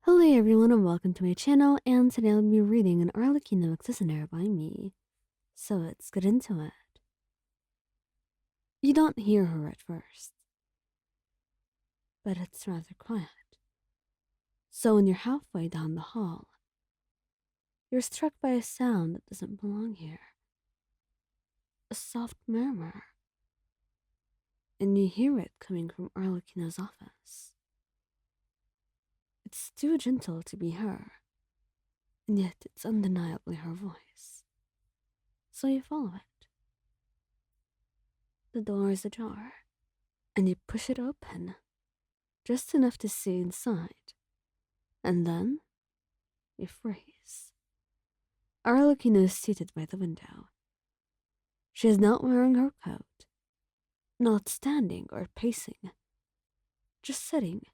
Hello everyone and welcome to my channel, and today I'll be reading an Arlecchino Listener by me. So let's get into it. You don't hear her at first, but it's rather quiet. So when you're halfway down the hall, you're struck by a sound that doesn't belong here. A soft murmur. And you hear it coming from Arlecchino's office. It's too gentle to be her, and yet it's undeniably her voice. So you follow it. The door is ajar, and you push it open, just enough to see inside. And then you freeze. Arlecchino is seated by the window. She is not wearing her coat, not standing or pacing, just sitting,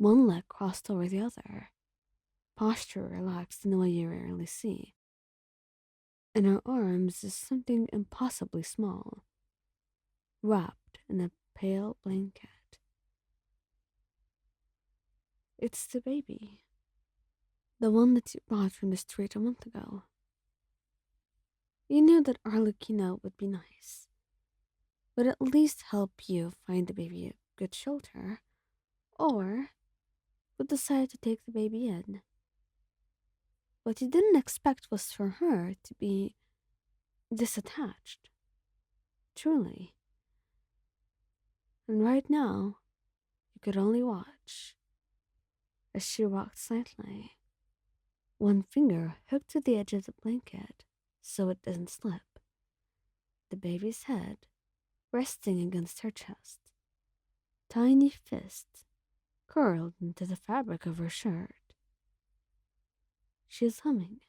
one leg crossed over the other, posture relaxed in a way you rarely see. In her arms is something impossibly small, wrapped in a pale blanket. It's the baby, the one that you brought from the street a month ago. You knew that Arlecchino would be nice, would at least help you find the baby a good shelter, or would decide to take the baby in. What you didn't expect was for her to be disattached, truly. And right now, you could only watch as she rocked slightly, one finger hooked to the edge of the blanket so it doesn't slip, the baby's head resting against her chest, tiny fist curled into the fabric of her shirt. She is humming,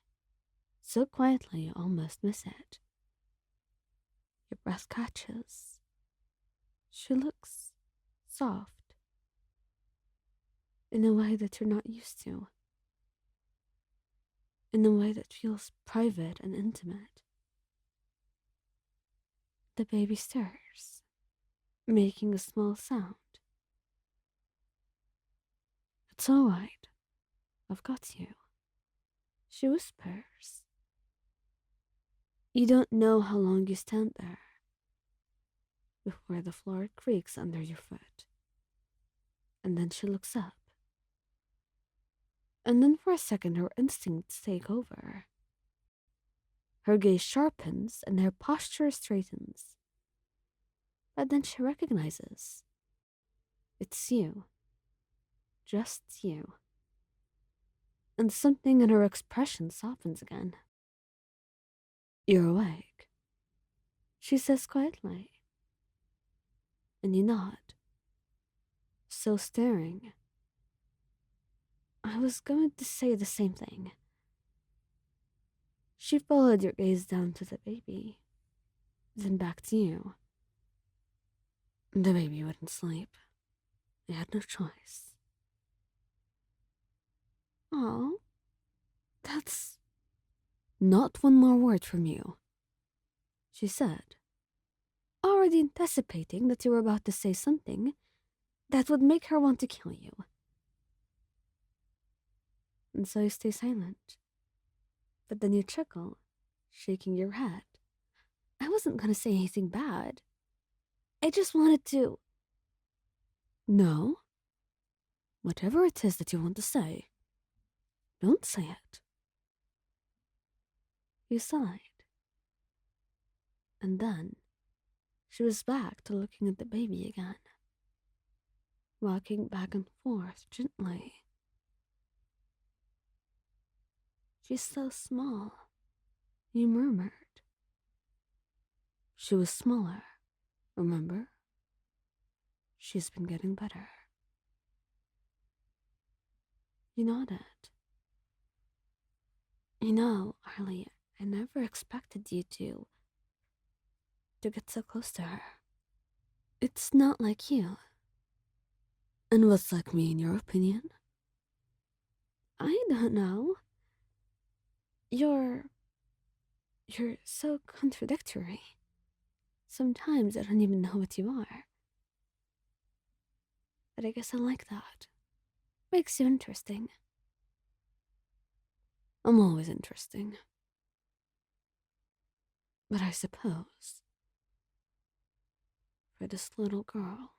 so quietly you almost miss it. Your breath catches. She looks soft, in a way that you're not used to, in a way that feels private and intimate. The baby stirs, making a small sound. It's all right. I've got you, she whispers. You don't know how long you stand there before the floor creaks under your foot. And then she looks up. And then for a second her instincts take over. Her gaze sharpens and her posture straightens. But then she recognizes. It's you. Just you. And something in her expression softens again. You're awake, she says quietly. And you nod. Still staring. I was going to say the same thing. She followed your gaze down to the baby, then back to you. The baby wouldn't sleep. I had no choice. Oh, that's not one more word from you, she said, already anticipating that you were about to say something that would make her want to kill you. And so you stay silent. But then you chuckle, shaking your head. I wasn't going to say anything bad. I just wanted to. No. Whatever it is that you want to say, don't say it. You sighed. And then she was back to looking at the baby again, rocking back and forth gently. She's so small, you murmured. She was smaller, remember? She's been getting better. You nodded. You know, Arlie, I never expected you to get so close to her. It's not like you. And what's like me in your opinion? I don't know. You're so contradictory. Sometimes I don't even know what you are. But I guess I like that. makes you interesting. I'm always interesting. But I suppose, for this little girl,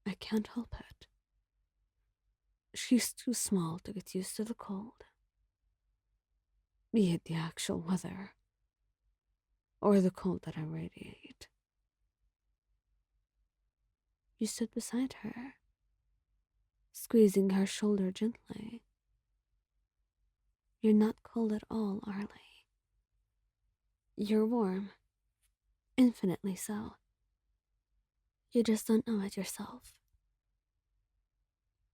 I can't help it. She's too small to get used to the cold. Be it the actual weather, or the cold that I radiate. You stood beside her, squeezing her shoulder gently. You're not cold at all, Arlie. You're warm. Infinitely so. You just don't know it yourself.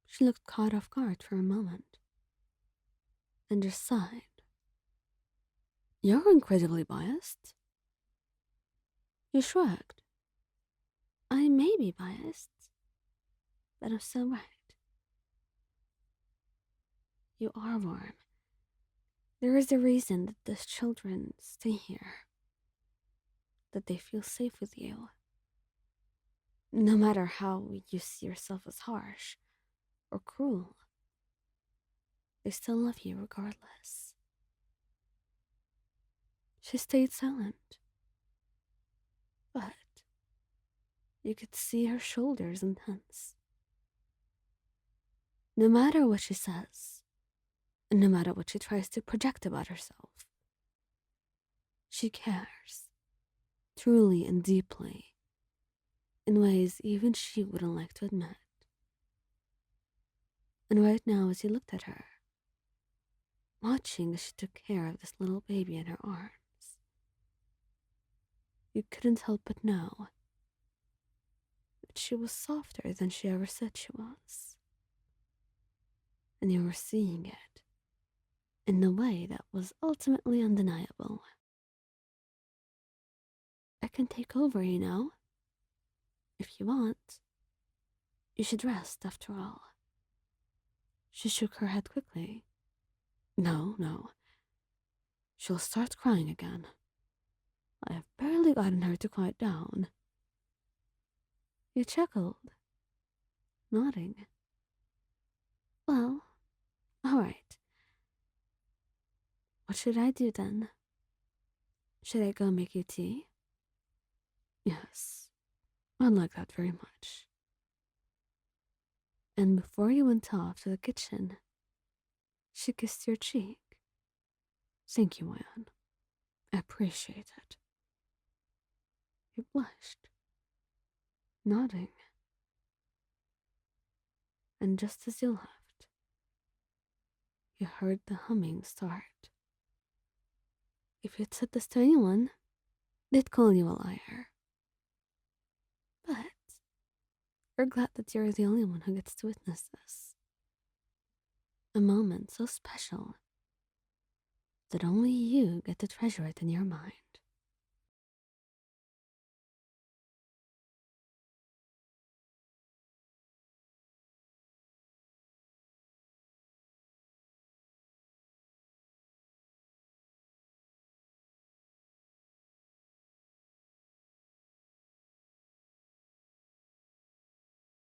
She looked caught off guard for a moment, then just sighed. You're incredibly biased. You shrugged. I may be biased, but I'm so right. You are warm. There is a reason that the children stay here. That they feel safe with you. No matter how you see yourself as harsh or cruel, they still love you regardless. She stayed silent, but you could see her shoulders intense. No matter what she says, and no matter what she tries to project about herself, she cares, truly and deeply, in ways even she wouldn't like to admit. And right now, as you looked at her, watching as she took care of this little baby in her arms, you couldn't help but know that she was softer than she ever said she was. And you were seeing it in a way that was ultimately undeniable. I can take over, you know. If you want. You should rest, after all. She shook her head quickly. No, no. She'll start crying again. I have barely gotten her to quiet down. You chuckled, nodding. Well, all right. What should I do then? Should I go make you tea? Yes, I'd like that very much. And before you went off to the kitchen, she kissed your cheek. Thank you, Moyan. I appreciate it. You blushed, nodding. And just as you left, you heard the humming start. If you'd said this to anyone, they'd call you a liar. But we're glad that you're the only one who gets to witness this. A moment so special that only you get to treasure it in your mind.